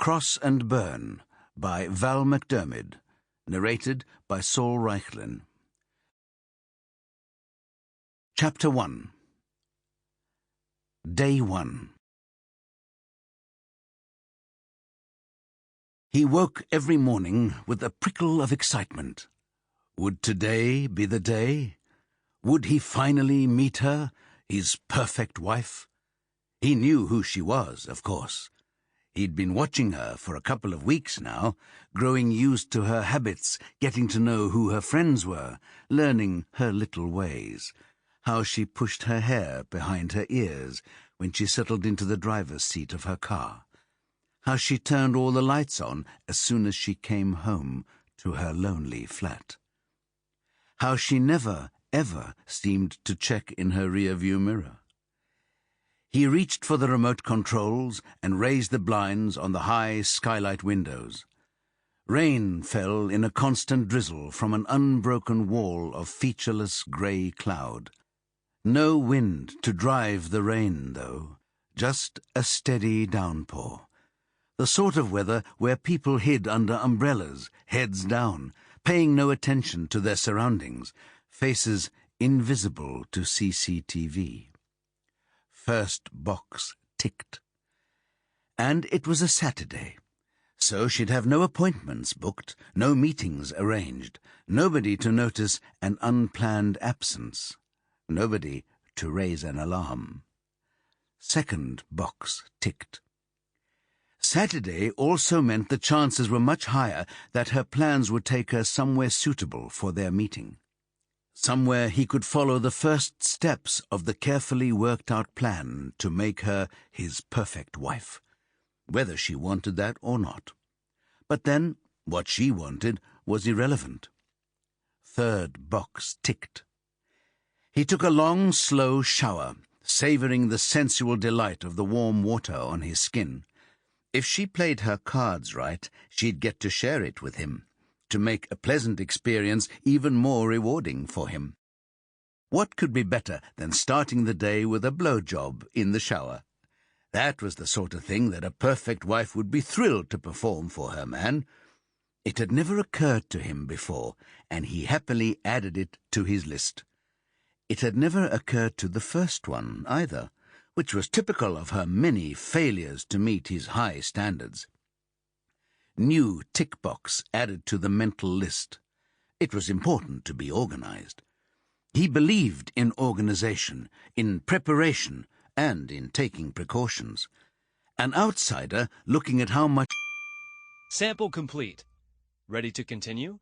Cross and Burn by Val McDermid, narrated by Saul Reichlin. Chapter 1. Day 1. He woke every morning with a prickle of excitement. Would today be the day? Would he finally meet her, his perfect wife? He knew who she was, of course. He'd been watching her for a couple of weeks now, growing used to her habits, getting to know who her friends were, learning her little ways, how she pushed her hair behind her ears when she settled into the driver's seat of her car, how she turned all the lights on as soon as she came home to her lonely flat, how she never, ever seemed to check in her rear-view mirror. He reached for the remote controls and raised the blinds on the high skylight windows. Rain fell in a constant drizzle from an unbroken wall of featureless grey cloud. No wind to drive the rain, though, just a steady downpour. The sort of weather where people hid under umbrellas, heads down, paying no attention to their surroundings, faces invisible to CCTV. First box ticked. And it was a Saturday, so she'd have no appointments booked, no meetings arranged, nobody to notice an unplanned absence, nobody to raise an alarm. Second box ticked. Saturday also meant the chances were much higher that her plans would take her somewhere suitable for their meeting. Somewhere he could follow the first steps of the carefully worked-out plan to make her his perfect wife, whether she wanted that or not. But then, what she wanted was irrelevant. Third box ticked. He took a long, slow shower, savouring the sensual delight of the warm water on his skin. If she played her cards right, she'd get to share it with him, to make a pleasant experience even more rewarding for him. What could be better than starting the day with a blowjob in the shower? That was the sort of thing that a perfect wife would be thrilled to perform for her man. It had never occurred to him before, and he happily added it to his list. It had never occurred to the first one, either, which was typical of her many failures to meet his high standards. New tick box added to the mental list. It was important to be organized. He believed in organization, in preparation, and in taking precautions. An outsider looking at how much... Sample complete. Ready to continue?